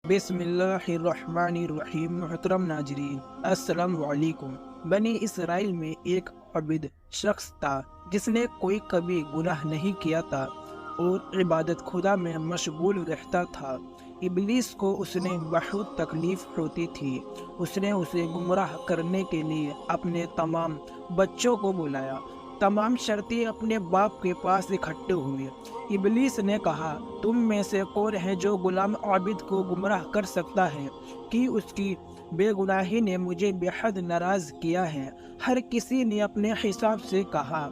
بسم اللہ الرحمن الرحیم۔ محترم ناظرین، السلام علیکم۔ بنی اسرائیل میں ایک عابد شخص تھا جس نے کوئی کبھی گناہ نہیں کیا تھا اور عبادت خدا میں مشغول رہتا تھا۔ ابلیس کو اس نے بہت تکلیف ہوتی تھی۔ اس نے اسے گمراہ کرنے کے لیے اپنے تمام بچوں کو بلایا۔ تمام شرطیں اپنے باپ کے پاس اکٹھے ہوئے۔ ابلیس نے کہا، تم میں سے کون ہے جو غلام عابد کو گمراہ کر سکتا ہے کہ اس کی بے گناہی نے مجھے بے حد ناراض کیا ہے۔ ہر کسی نے اپنے حساب سے کہا۔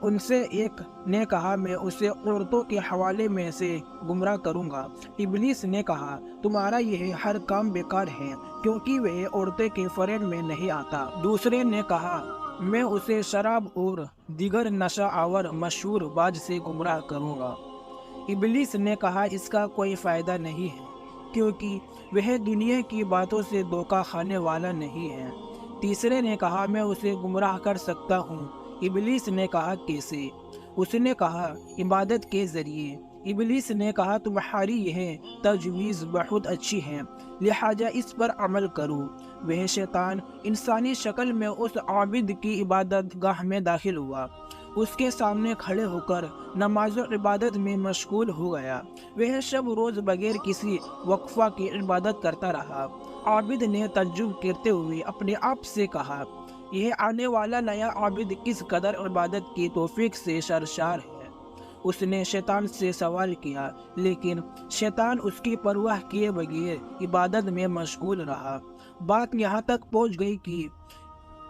ان سے ایک نے کہا، میں اسے عورتوں کے حوالے میں سے گمراہ کروں گا۔ ابلیس نے کہا، تمہارا یہ ہر کام بیکار ہے کیونکہ وہ عورتوں کے فریب میں نہیں آتا۔ دوسرے نے کہا، میں اسے شراب اور دیگر نشہ آور مشہور باز سے گمراہ کروں گا۔ ابلیس نے کہا، اس کا کوئی فائدہ نہیں ہے کیونکہ وہ دنیا کی باتوں سے دھوکہ کھانے والا نہیں ہے۔ تیسرے نے کہا، میں اسے گمراہ کر سکتا ہوں۔ ابلیس نے کہا، کیسے؟ اس نے کہا، عبادت کے ذریعے۔ ابلیس نے کہا، تمہاری یہ تجویز بہت اچھی ہے، لہٰذا اس پر عمل کرو۔ وہ شیطان انسانی شکل میں اس عابد کی عبادت گاہ میں داخل ہوا۔ اس کے سامنے کھڑے ہو کر نماز و عبادت میں مشغول ہو گیا۔ وہ شب روز بغیر کسی وقفہ کی عبادت کرتا رہا۔ عابد نے تعجب کرتے ہوئے اپنے آپ سے کہا، یہ آنے والا نیا عابد کس قدر عبادت کی توفیق سے سرشار ہے۔ اس نے شیطان سے سوال کیا، لیکن شیطان اس کی پرواہ کیے بغیر عبادت میں مشغول رہا۔ بات یہاں تک پہنچ گئی کہ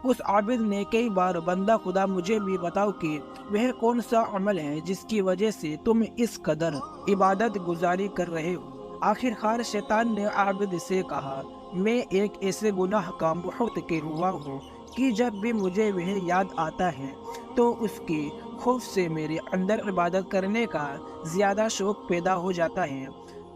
اس عابد نے کئی بار، بندہ خدا مجھے بھی بتاؤ کہ وہ کون سا عمل ہے جس کی وجہ سے تم اس قدر عبادت گزاری کر رہے ہو۔ آخر کار شیطان نے عابد سے کہا، میں ایک ایسے گناہ کا مرتکب ہوا ہوں کہ جب بھی مجھے وہ یاد آتا ہے تو اس کے خوف سے میرے اندر عبادت کرنے کا زیادہ شوق پیدا ہو جاتا ہے،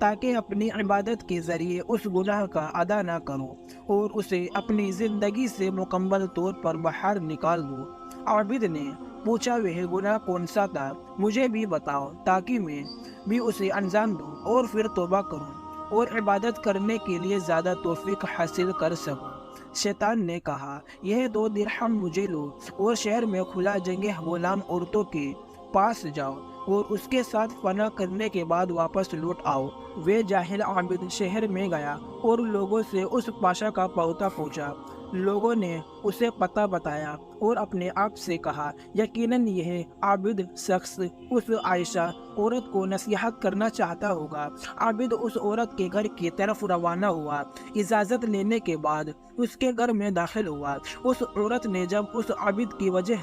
تاکہ اپنی عبادت کے ذریعے اس گناہ کا ادا نہ کروں اور اسے اپنی زندگی سے مکمل طور پر باہر نکال دوں۔ عابد نے پوچھا، وہ گناہ کون سا تھا؟ مجھے بھی بتاؤ تاکہ میں بھی اسے انجام دوں اور پھر توبہ کروں اور عبادت کرنے کے لیے زیادہ توفیق حاصل کر سکوں۔ شیطان نے کہا، یہ 2 درہم مجھے لو اور شہر میں کھلا جگہ غلام عورتوں کے پاس جاؤ اور اس کے ساتھ فنا کرنے کے بعد واپس لوٹ آؤ۔ وہ جاہل عابد شہر میں گیا اور لوگوں سے اس پاشا کا پوتا پوچھا۔ لوگوں نے اسے پتہ بتایا اور اپنے آپ سے کہا، یقیناً یہ عابد شخص اس عائشہ عورت کو نصیحت کرنا چاہتا ہوگا۔ عابد اس عورت کے گھر کی طرف روانہ ہوا۔ اجازت لینے کے بعد اس کے گھر میں داخل ہوا۔ اس عورت نے جب اس عابد کی وجہ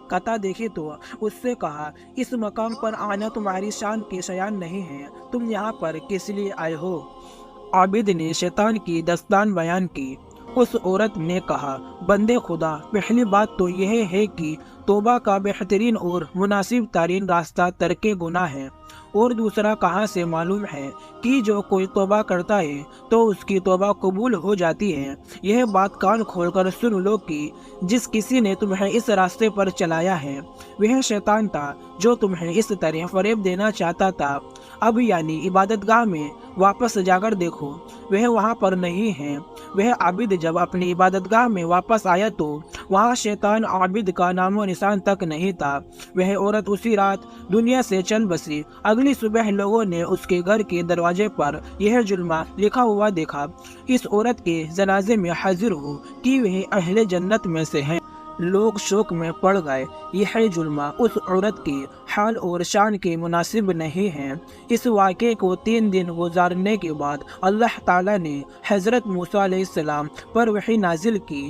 قطع دیکھی تو اس سے کہا، اس مقام پر آنا تمہاری شان کے شایان نہیں ہے، تم یہاں پر کس لیے آئے ہو؟ عابد نے شیطان کی داستان بیان کی۔ اس عورت نے کہا، بندے خدا، پہلی بات تو یہ ہے کہ توبہ کا بہترین اور مناسب ترین راستہ ترک گناہ ہے، اور دوسرا کہاں سے معلوم ہے کہ جو کوئی توبہ کرتا ہے تو اس کی توبہ قبول ہو جاتی ہے؟ یہ بات کان کھول کر سن لو کہ جس کسی نے تمہیں اس راستے پر چلایا ہے وہ شیطان تھا جو تمہیں اس طرح فریب دینا چاہتا تھا۔ اب یعنی عبادت گاہ میں واپس جا کر دیکھو، وہ وہاں پر نہیں ہے۔ وہ عابد جب اپنی عبادت گاہ میں واپس آیا تو وہاں شیطان عابد کا نام و نشان تک نہیں تھا۔ وہ عورت اسی رات دنیا سے چل بسی۔ اگلی صبح لوگوں نے اس کے گھر کے دروازے پر یہ جملہ لکھا ہوا دیکھا، اس عورت کے جنازے میں حاضر ہو کہ وہ اہل جنت میں سے ہے۔ لوگ شوق میں پڑ گئے۔ یہ جرم اس عورت کے حال اور شان کے مناسب نہیں ہے۔ اس واقعے کو 3 دن گزارنے کے بعد اللہ تعالیٰ نے حضرت موسیٰ علیہ السلام پر وحی نازل کی،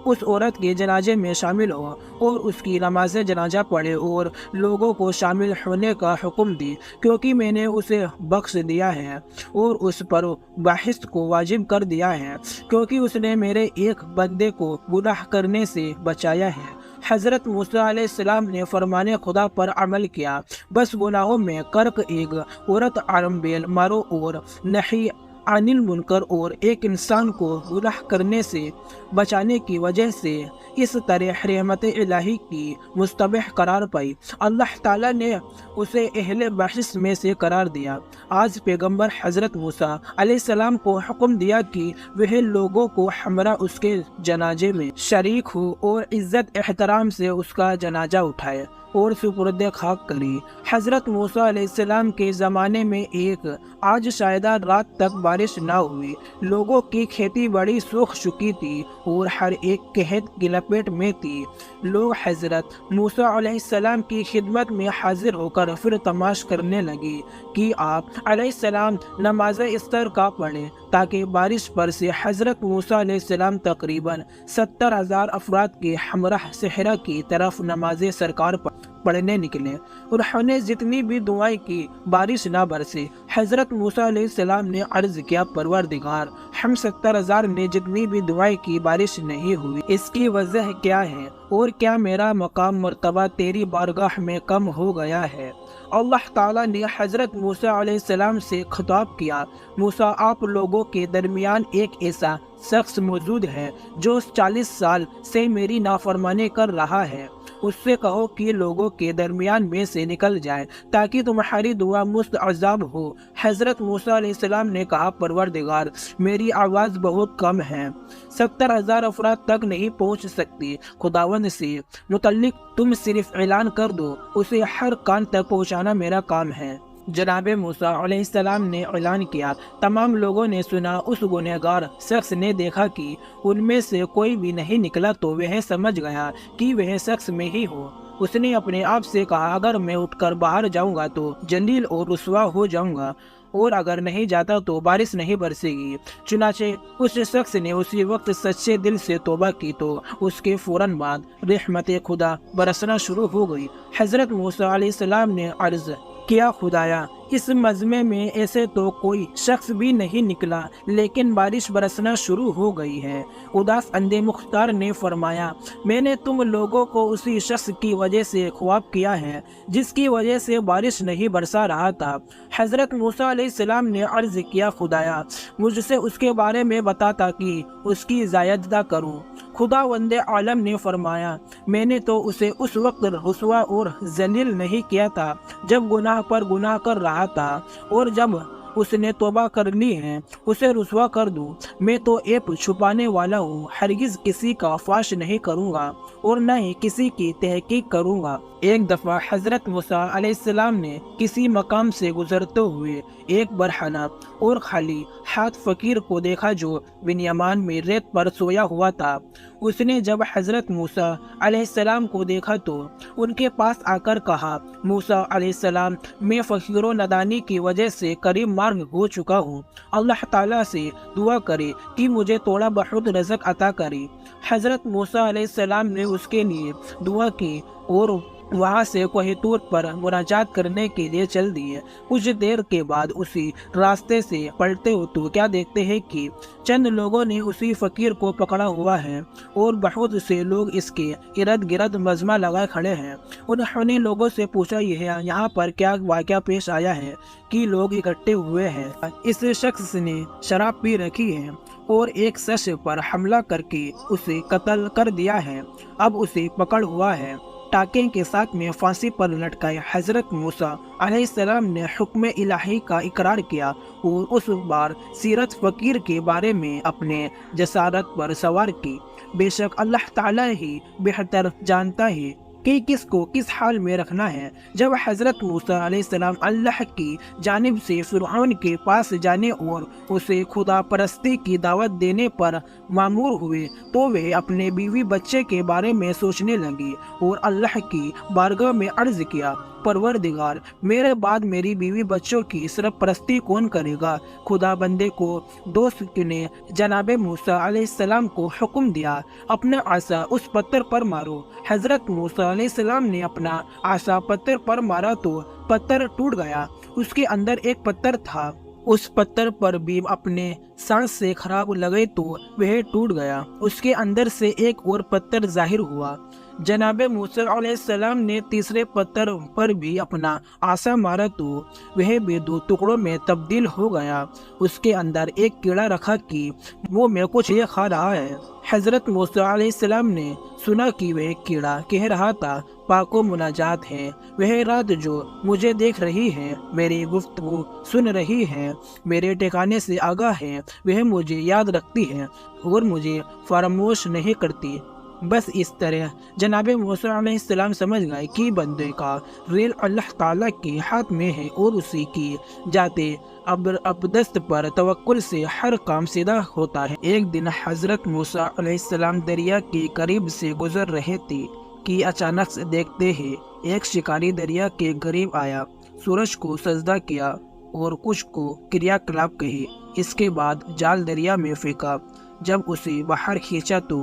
اس عورت کے جنازے میں شامل ہو اور اس کی نماز جنازہ پڑھے اور لوگوں کو شامل ہونے کا حکم دی، کیونکہ میں نے اسے بخش دیا ہے اور اس پر بحث کو واجب کر دیا ہے، کیونکہ اس نے میرے ایک بندے کو گناہ کرنے سے بچایا ہے۔ حضرت موسیٰ علیہ السلام نے فرمان خدا پر عمل کیا، بس گناہوں میں کرک ایک عورت، عرم بیل مارو اور نہیں अनिल मुनकर और एक इंसान को गुनाह करने से बचाने की वजह से इस तरह रहमत इलाही की मुस्तबह करार पाई। अल्लाह ताला ने उसे अहले बहस में से करार दिया। आज पैगंबर हज़रत मूसा अलैहिस्सलाम को हुक्म दिया कि वह लोगों को हमरा उसके जनाजे में शरीक हो और इज्जत एहतराम से उसका जनाजा उठाए और सुपुर्द खाक करी। हज़रत मूसा अलैहिस्सलाम के ज़माने में एक आज शायद रात तक बारिश ना हुई। लोगों की खेती बड़ी सूख चुकी थी और हर एक कहत की लपेट में थी। लोग हज़रत मूसा अलैहिस्सलाम की खिदमत में हाजिर होकर फिर तमाश करने लगे कि आप अलैहिस्सलाम नमाज इस्तर का पढ़ें ताकि बारिश पर से हज़रत मूसा अलैहिस्सलाम तकरीबन 70,000 अफराद के हमराह सहरा की तरफ नमाज सरकार पढ़ने निकले। उन्होंने जितनी भी दुआएं की बारिश ना बरसे। हज़रत मूसा अलैहिस्सलाम ने अर्ज किया, परवरदिगार, हम 70,000 ने जितनी भी दुआएं की बारिश नहीं हुई, इसकी वजह क्या है और क्या मेरा मकाम मर्तबा तेरी बारगाह में कम हो गया है। अल्लाह ताला ने हज़रत मूसा अलैहिस्सलाम से खिताब किया, मूसा आप लोगों के दरमियान एक ऐसा शख्स मौजूद है जो 40 साल से मेरी नाफरमानी कर रहा है, उससे कहो कि लोगों के दरमियान में से निकल जाए ताकि तुम्हारी दुआ मुस्तअज़ब हो। हज़रत मूसा अलैहिस्सलाम ने कहा, परवरदिगार, मेरी आवाज़ बहुत कम है, 70,000 अफराद तक नहीं पहुंच सकती। खुदावंद से मुतल्लिक तुम सिर्फ ऐलान कर दो, उसे हर कान तक पहुंचाना मेरा काम है। जनाब मूसा अलैहिस्सलाम ने ऐलान किया। तमाम लोगों ने सुना। उस गुनहगार शख्स ने देखा कि उनमें से कोई भी नहीं निकला तो वह समझ गया कि वह शख्स में ही हो। उसने अपने आप से कहा, अगर मैं उठकर बाहर जाऊंगा तो जलील और रुसवा हो जाऊंगा और अगर नहीं जाता तो बारिश नहीं बरसेगी। चुनाचे उस शख्स ने उसी वक्त सच्चे दिल से तौबा की तो उसके फौरन बाद रहमत खुदा बरसना शुरू हो गई। हज़रत मूसा अलैहिस्सलाम ने अर्ज़ किया, खुदाया, इस मजमे में ऐसे तो कोई शख्स भी नहीं निकला लेकिन बारिश बरसना शुरू हो गई है। उदास अंधे मुख्तार ने फरमाया, मैंने तुम लोगों को उसी शख्स की वजह से ख्वाब किया है जिसकी वजह से बारिश नहीं बरसा रहा था। हज़रत मूसा अलैहिस्सलाम ने अर्ज़ किया, खुदाया, मुझसे उसके बारे में बता ताकि उसकी ज़ायदा करूँ। खुदा वंदे आलम ने फरमाया, मैंने तो उसे उस वक्त रुसवा और जलील नहीं किया था जब गुनाह पर गुनाह कर रहा था, और जब उसने तौबा कर ली है उसे रुसवा कर दूं। मैं तो ऐब छुपाने वाला हूँ, हरगिज़ किसी का फाश नहीं करूँगा और न ही किसी की तहकीक करूँगा। एक दफ़ा हज़रत मूसा अलैहिस्सलाम ने किसी मकाम से गुजरते हुए एक बरहना और खाली हाथ फ़कीर को देखा जो बिन्यामान में रेत पर सोया हुआ था। उसने जब हज़रत मूसा अलैहिस्सलाम को देखा तो उनके पास आकर कहा, मूसा अलैहिस्सलाम, मैं फ़कीर नदानी की वजह से करीब मार्ग हो चुका हूँ। अल्लाह ताला से दुआ करे कि मुझे थोड़ा बहुत रज़क अता करे। हज़रत मूसा अलैहिस्सलाम ने उसके लिए दुआ की और वहाँ से कोह तूर पर मुनाजात करने के लिए चल दिए। कुछ देर के बाद उसी रास्ते से पलटे हो तो क्या देखते हैं कि चंद लोगों ने उसी फ़कीर को पकड़ा हुआ है और बहुत से लोग इसके इर्द गिर्द मजमा लगाए खड़े हैं। उन्होंने लोगों से पूछा, यह यहाँ पर क्या वाक़या पेश आया है कि लोग इकट्ठे हुए हैं। इस शख्स ने शराब पी रखी है और एक शख्स पर हमला करके उसे कत्ल कर दिया है, अब उसे पकड़ हुआ है, टाके के साथ में फांसी पर लटकाए। हज़रत मूसा अलैहिस्सलाम ने हुक्म इलाही का इकरार किया और उस बार सीरत फ़कीर के बारे में अपने जसारत पर सवार की। बेशक अल्लाह ताला ही बेहतर जानता है कि किसको किस हाल में रखना है। जब हज़रत मूसा अलैहिस्सलाम अल्लाह की जानिब से फ़िरऔन के पास जाने और उसे खुदा परस्ती की दावत देने पर मामूर हुए तो वे अपने बीवी बच्चे के बारे में सोचने लगी और अल्लाह की बारगाह में अर्ज़ किया, परवरदिगार, मेरे बाद मेरी बीवी बच्चों की सरपरस्ती कौन करेगा। खुदा बंदे को दोस्त ने जनाब मूसा अलैहिस्सलाम को हुक्म दिया, अपना आसा उस पत्थर पर मारो। हज़रत मूसा अलैहिस्सलाम ने अपना आसा पत्थर पर मारा तो पत्थर टूट गया। उसके अंदर एक पत्थर था, उस पत्थर पर भी अपने सांस से खराब लगे तो वह टूट गया। उसके अंदर से एक और पत्थर जाहिर हुआ जनाब मूसा अलैहिस्सलाम ने तीसरे पत्थर पर भी अपना आसा मारा तो वह भी दो टुकड़ों में तब्दील हो गया। उसके अंदर एक कीड़ा रखा कि वो मैं कुछ ये खा रहा है। हजरत मूसा अलैहिस्सलाम ने सुना कि वह कीड़ा कह रहा था, पाको मुनाजात है, वह रात जो मुझे देख रही है, मेरी गुफ्तगू सुन रही है, मेरे ठिकाने से आगाह है, वह मुझे याद रखती है और मुझे फरामोश नहीं करती। बस इस तरह जनाब मूसा अलैहिस्सलाम समझ गए कि बंदे का रेल अल्लाह ताला के हाथ में है और उसी की जाते अबदस्त पर तवक्कुल से हर काम सीधा होता है। एक दिन हजरत मूसा अलैहिस्सलाम दरिया के करीब से गुजर रहे थे कि अचानक से देखते ही एक शिकारी दरिया के करीब आया, सूरज को सजदा किया और कुछ को क्रियाकलाप कही। इसके बाद जाल दरिया में फेंका। जब उसे बाहर खींचा तो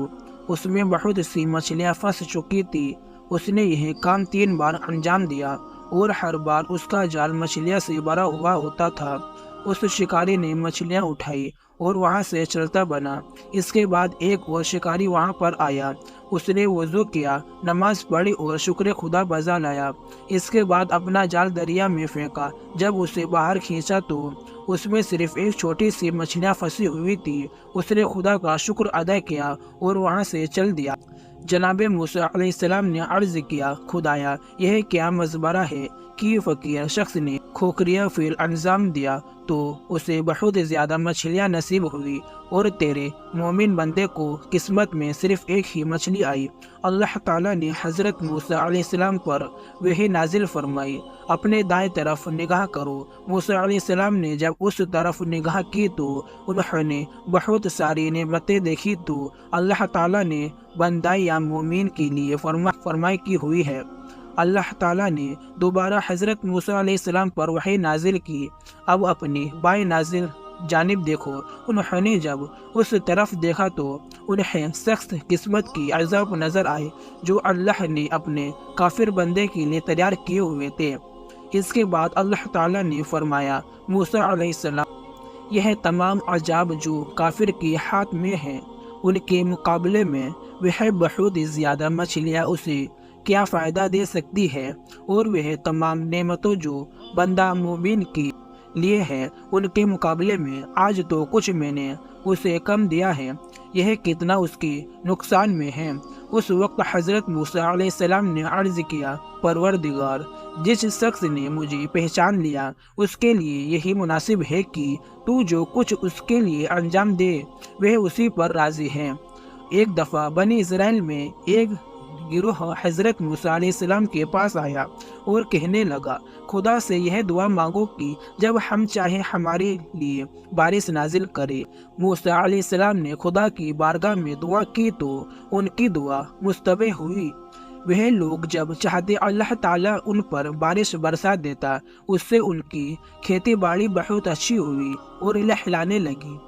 उसमें बहुत सी मछलियां फंस चुकी थी। उसने यह काम 3 बार अंजाम दिया और हर बार उसका जाल मछलियां से भरा हुआ होता था। उस शिकारी ने मछलियां उठाई और वहां से चलता बना। इसके बाद एक और शिकारी वहां पर आया। उसने वज़ू किया, नमाज पढ़ी और शुक्र खुदा बजा लाया। इसके बाद अपना जाल दरिया में फेंका। जब उसे बाहर खींचा तो उसमें सिर्फ एक छोटी सी मछलियां फंसी हुई थी। उसने खुदा का शुक्र अदा किया और वहां से चल दिया। जनाब मूसा अलैहिस्सलाम ने अर्ज किया, खुदाया यह क्या मजबरा है कि फकीर शख्स ने खोखरिया फेल अंजाम दिया तो उसे बहुत ज़्यादा मछलियाँ नसीब हुई और तेरे मोमिन बंदे को किस्मत में सिर्फ एक ही मछली आई। अल्लाह ताला ने हज़रत मूसा अलैहिस्सलाम पर वही नाजिल फरमाई, अपने दाएं तरफ निगाह करो। मूसा अलैहिस्सलाम ने जब उस तरफ निगाह की तो उन्होंने बहुत सारी नेमतें देखी। तो अल्लाह ताला ने बंदा या मोमिन के लिए फरमाई की हुई है। अल्लाह ताला ने दोबारा हज़रत मूसा अलैहिस्सलाम पर वही नाजिल की, अब अपनी बाएं नाजिल जानिब देखो। उन्होंने जब उस तरफ देखा तो उन्हें सख्त किस्मत की अज़ाब नज़र आए जो अल्लाह ने अपने काफिर बंदे के लिए तैयार किए हुए थे। इसके बाद अल्लाह ताला ने फरमाया, मूसा अलैहिस्सलाम यह तमाम अजाब जो काफिर के हाथ में हैं उनके मुकाबले में वह बहुत ज़्यादा मछलियाँ उसे क्या फ़ायदा दे सकती है, और वह तमाम नेमतों जो बंदा मोमिन के लिए है उनके मुकाबले में आज तो कुछ मैंने उसे कम दिया है, यह कितना उसके नुकसान में है। उस वक्त हज़रत मूसा अलैहिस्सलाम ने अर्ज़ किया, परवरदिगार जिस शख्स ने मुझे पहचान लिया उसके लिए यही मुनासिब है कि तू जो कुछ उसके लिए अंजाम दे वह उसी पर राज़ी है। एक दफ़ा बनी इज़राइल में एक गिरोह हज़रत मूसा अलैहिस्सलाम के पास आया और कहने लगा, खुदा से यह दुआ मांगो कि जब हम चाहे हमारे लिए बारिश नाजिल करे। मूसा अलैहिस्सलाम ने खुदा की बारगाह में दुआ की तो उनकी दुआ मुस्तबे हुई। वह लोग जब चाहते अल्लाह ताला उन पर बारिश बरसा देता। उससे उनकी खेती बाड़ी बहुत अच्छी हुई और लहलाने लगी।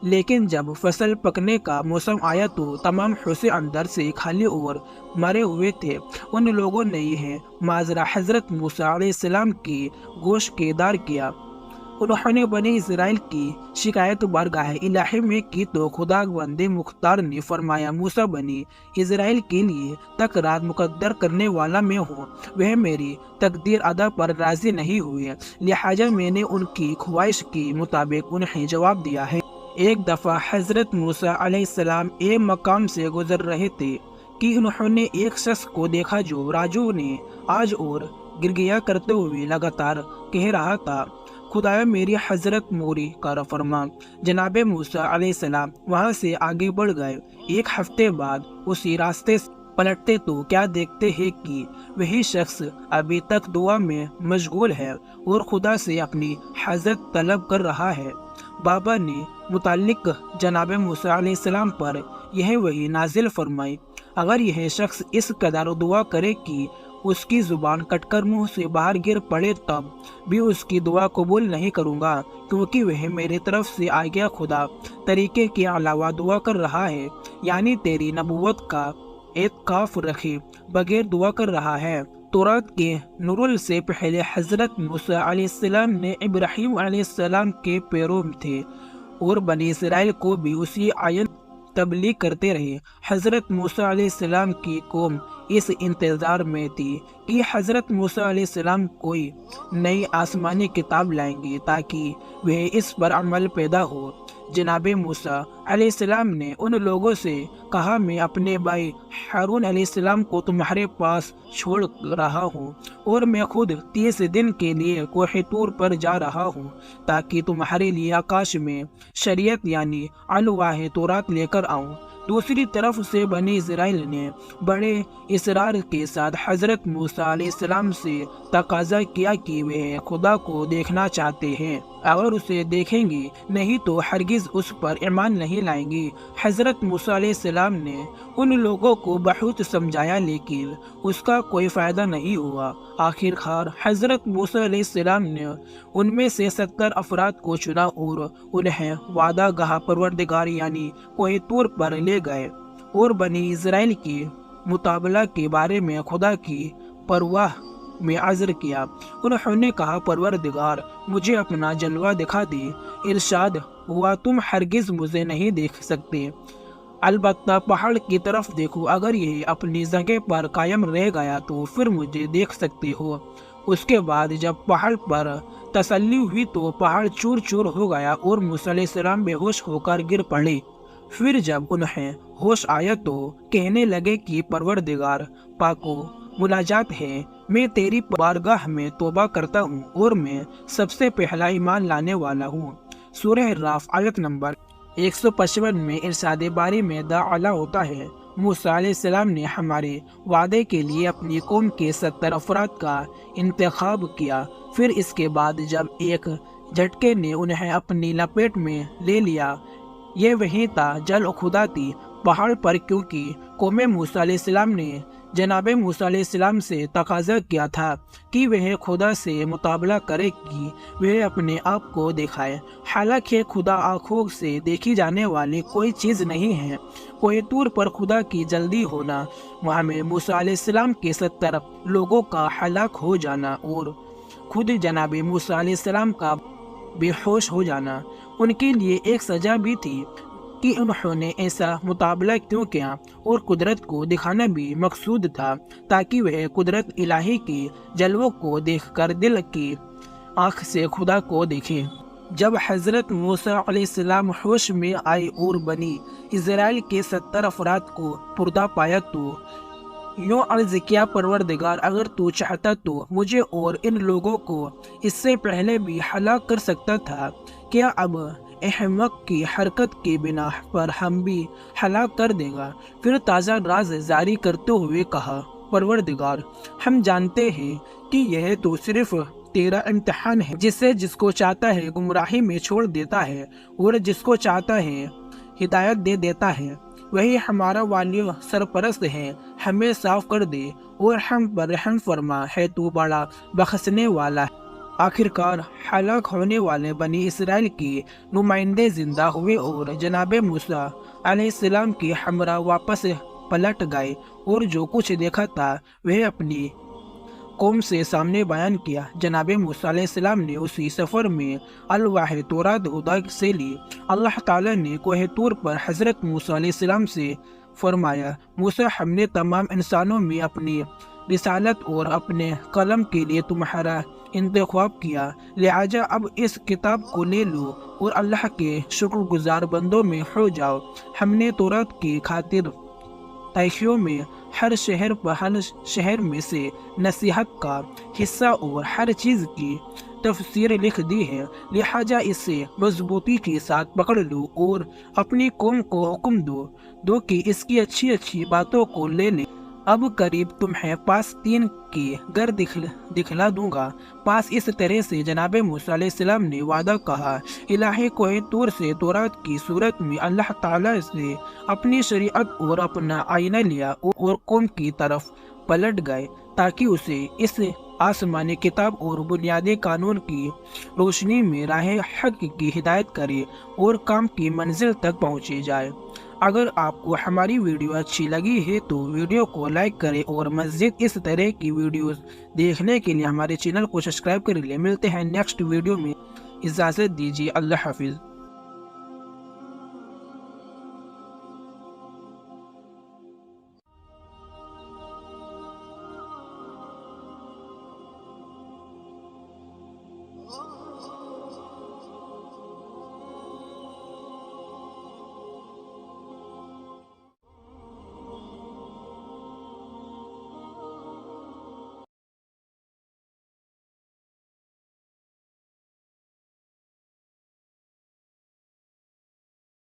लेकिन जब फसल पकने का मौसम आया तो तमाम हिस्से अंदर से खाली और मरे हुए थे। उन लोगों ने यह माजरा हज़रत मूसा अलैहिस्सलाम की गोश्त के दार किया। उन्होंने बनी इज़राइल की शिकायत बारगाह इलाही में की तो खुदा बंदे मुख्तार ने फरमाया, मूसा बनी इज़राइल के लिए तक रात मुकद्दर करने वाला मैं हूँ। वह मेरी तकदीर अदा पर राज़ी नहीं हुए, लिहाजा मैंने उनकी ख्वाहिश के मुताबिक उन्हें जवाब दिया है। एक दफ़ा हज़रत मूसा अलैहिस्सलाम एक मकाम से गुजर रहे थे कि उन्होंने एक शख्स को देखा जो राजू ने आज और गिरगिया करते हुए लगातार कह रहा था, खुदाया मेरी हजरत मोरी कर फरमा। जनाब मूसा अलैहिस्सलाम वहाँ से आगे बढ़ गए। एक हफ्ते बाद उसी रास्ते पलटते तो क्या देखते हैं कि वही शख्स अभी तक दुआ में मशगूल है और खुदा से अपनी हजरत तलब कर रहा है। बाबा ने मुतालिक जनाब मूसा अलैहिस्सलाम पर यह वही नाजिल फरमाई, अगर यह शख्स इस कदर दुआ करे कि उसकी ज़ुबान कटकर मुंह से बाहर गिर पड़े तब भी उसकी दुआ कबूल नहीं करूँगा, क्योंकि वह मेरे तरफ से आ गया खुदा तरीके के अलावा दुआ कर रहा है, यानी तेरी नबूवत का एतकाफ रखे बगैर दुआ कर रहा है। तौरात के नुरुल से पहले हज़रत मूसा अलैहिस्सलाम ने इब्राहीम अलैहिस्सलाम के पैरों थे और बनी इसराइल को भी उसी आयत तबलीग करते रहे। हज़रत मूसा अलैहिस्सलाम की कौम इस इंतज़ार में थी कि हज़रत मूसा अलैहिस्सलाम कोई नई आसमानी किताब लाएंगे ताकि वह इस पर अमल पैदा हो। जनाब मूसा अलैहिस्सलाम ने उन लोगों से कहा, मैं अपने भाई हारून अलैहिस्सलाम को तुम्हारे पास छोड़ रहा हूँ और मैं खुद 30 दिन के लिए कोहे तूर पर जा रहा हूँ ताकि तुम्हारे लिए आकाश में शरीयत यानी अलवाह तौरात लेकर आऊँ। दूसरी तरफ से बनी इस्राइल ने बड़े इसरार के साथ हज़रत मूसा अलैहिस्सलाम से तकाजा किया कि वे खुदा को देखना चाहते हैं, अगर उसे देखेंगे नहीं तो हरगिज़ उस पर ईमान नहीं लाएंगे। हज़रत मूसा अलैहिस्सलाम ने उन लोगों को बहुत समझाया लेकिन उसका कोई फ़ायदा नहीं हुआ। आखिरकार हज़रत मूसा अलैहिस्सलाम ने उनमें से 70 अफराद को चुना और उन्हें वादा गाह परवरदिगार यानी कोहे तूर पर ले गए और बनी इस्राइल की मुताबला के बारे में खुदा की परवाह में अज़्र किया। उन्होंने कहा, परवरदिगार मुझे अपना जलवा दिखा दे। इरशाद हुआ, तुम हरगिज़ मुझे नहीं देख सकते, अलबत्ता पहाड़ की तरफ देखो, अगर ये अपनी जगह पर कायम रह गया तो फिर मुझे देख सकते हो। उसके बाद जब पहाड़ पर तसल्ली हुई तो पहाड़ चूर चूर हो गया और मूसा अलैहिस्सलाम बेहोश होकर गिर पड़े। फिर जब उन्हें होश आया तो कहने लगे कि परवरदिगार पाको मुलाजात है, मैं तेरी बारगाह में तौबा करता हूँ और मैं सबसे पहला ईमान लाने वाला हूँ। सूरह राफ आयत नंबर 155 में इरशाद बारी में दाअला होता है, मूसा अलैहिस्सलाम ने हमारे वादे के लिए अपनी कौम के 70 अफराद का इंतखाब किया। फिर इसके बाद जब एक झटके ने उन्हें अपनी लपेट में ले लिया, ये वही था जल खुदा थी पहाड़ पर, क्योंकि कौम मूसा अलैहिस्सलाम ने जनाब मूसा अलैहिस्सलाम से तकाजा किया था कि वह खुदा से मुकाबला करे कि वह अपने आप को दिखाए। हालांकि खुदा आँखों से देखी जाने वाली कोई चीज़ नहीं है। कोहे तूर पर खुदा की जल्दी होना, वहाँ में मूसा अलैहिस्सलाम के 70 लोगों का हलाक हो जाना और खुद जनाब मूसा अलैहिस्सलाम का बेहोश हो जाना उनके लिए एक सज़ा भी थी कि उन्होंने ऐसा मुकाबला क्यों किया, और कुदरत को दिखाना भी मकसूद था ताकि वह कुदरत इलाही के जलवों को देखकर दिल की आँख से खुदा को देखे। जब हज़रत मूसा अलैहिस्सलाम होश में आए और बनी इज़राइल के 70 अफराद को पुरदा पाया तो यूँ अर्ज़ किया, परवरदिगार अगर तू चाहता तो मुझे और इन लोगों को इससे पहले भी हलाक कर सकता था। क्या अब अहमक की हरकत के बिना पर हम भी हलाक कर देगा? फिर ताज़ा राज जारी करते हुए कहा, परवरदिगार हम जानते हैं कि यह तो सिर्फ तेरा इम्तिहान है, जिससे जिसको चाहता है गुमराही में छोड़ देता है और जिसको चाहता है हिदायत दे देता है। वही हमारा वाली सरपरस्त है, हमें साफ कर दे और हम पर रहम फरमा है, तू बड़ा बख्शने वाला है। आखिरकार हलाक होने वाले बनी इसराइल के नुमाइंदे जिंदा हुए और जनाब मूसा अलैहिस्सलाम की हमरा वापस पलट गए और जो कुछ देखा था वह अपनी कौम से सामने बयान किया। जनाब मूसा अलैहिस्सलाम ने उसी सफ़र में अलवाह तौरात खुदा से ली। अल्लाह ताला ने कोहे तूर पर हज़रत मूसा अलैहिस्सलाम से फरमाया, मूसा हमने तमाम इंसानों में अपनी रिसालत और अपने कलम के लिए तुम्हारा इंतखाब किया, लिहाजा अब इस किताब को ले लो और अल्लाह के शुक्रगुजार बंदों में हो जाओ। हमने तौरात की खातिर तैखियों में हर शहर में से नसीहत का हिस्सा और हर चीज़ की तफसीर लिख दी है, लिहाजा इसे मजबूती के साथ पकड़ लो और अपनी कौम को हुक्म दो कि इसकी अच्छी अच्छी बातों को ले ले। अब करीब तुम्हें पास 3 के घर दिखला दूंगा। पास इस तरह से जनाब मूसा अलैहिस्सलाम ने वादा कहा। इलाही कोहे तूर से तौरात की सूरत में अल्लाह ताला से अपनी शरीयत और अपना आईना लिया और कौम की तरफ पलट गए ताकि उसे इस आसमानी किताब और बुनियादी कानून की रोशनी में राह हक की हिदायत करे और काम की मंजिल तक पहुँची जाए। अगर आपको हमारी वीडियो अच्छी लगी है तो वीडियो को लाइक करें और मज़ीद इस तरह की वीडियोस देखने के लिए हमारे चैनल को सब्सक्राइब कर लें। मिलते हैं नेक्स्ट वीडियो में, इजाज़त दीजिए, अल्लाह हाफिज़।